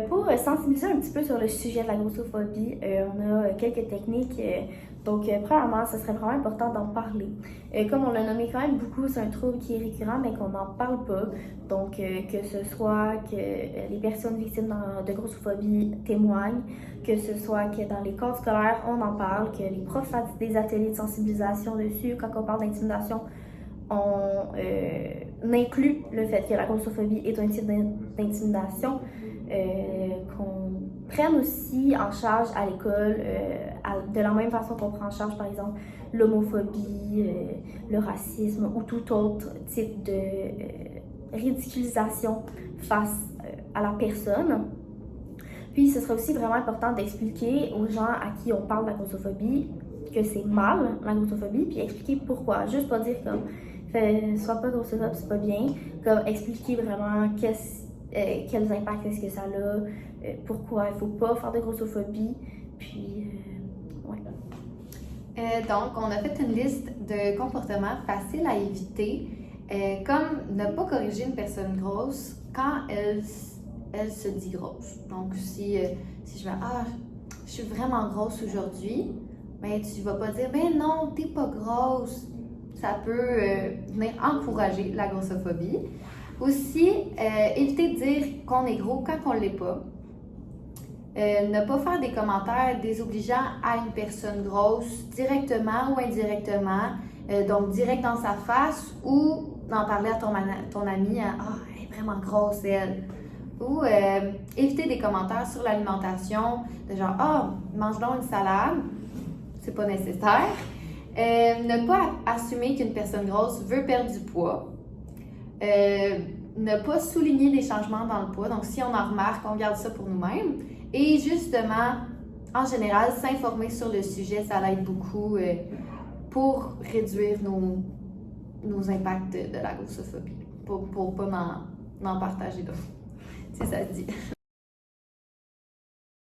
Pour sensibiliser un petit peu sur le sujet de la grossophobie, on a quelques techniques. Premièrement, ce serait vraiment important d'en parler. Comme on l'a nommé quand même beaucoup, c'est un trouble qui est récurrent, mais qu'on n'en parle pas. Que ce soit que les personnes victimes de grossophobie témoignent, que ce soit que dans les cours scolaires, on en parle, que les profs fassent des ateliers de sensibilisation dessus. Quand on parle d'intimidation, on inclut le fait que la grossophobie est un type d'intimidation, qu'on prenne aussi en charge à l'école, de la même façon qu'on prend en charge par exemple l'homophobie, le racisme ou tout autre type de ridiculisation face à la personne. Puis ce serait aussi vraiment important d'expliquer aux gens à qui on parle de la grossophobie que c'est mal, la grossophobie, puis expliquer pourquoi. Juste pas dire comme sois pas grossophobe, c'est pas bien. Comme expliquer vraiment quels impacts est-ce que ça a, pourquoi il faut pas faire de grossophobie. Puis, ouais. Donc, on a fait une liste de comportements faciles à éviter, comme ne pas corriger une personne grosse quand elle se dit grosse. Donc, si je vais je suis vraiment grosse aujourd'hui, ben tu vas pas dire ben non, t'es pas grosse. Ça peut venir encourager la grossophobie. Aussi, éviter de dire qu'on est gros quand on l'est pas. Ne pas faire des commentaires désobligeants à une personne grosse, directement ou indirectement, donc direct dans sa face, ou d'en parler à ton ami, elle est vraiment grosse elle. Ou éviter des commentaires sur l'alimentation, de genre mange donc une salade, c'est pas nécessaire. Ne pas assumer qu'une personne grosse veut perdre du poids. Ne pas souligner des changements dans le poids. Donc, si on en remarque, on garde ça pour nous-mêmes. Et justement, en général, s'informer sur le sujet, ça l'aide beaucoup pour réduire nos impacts de la grossophobie. Pour pas m'en partager d'autres, si ça se dit.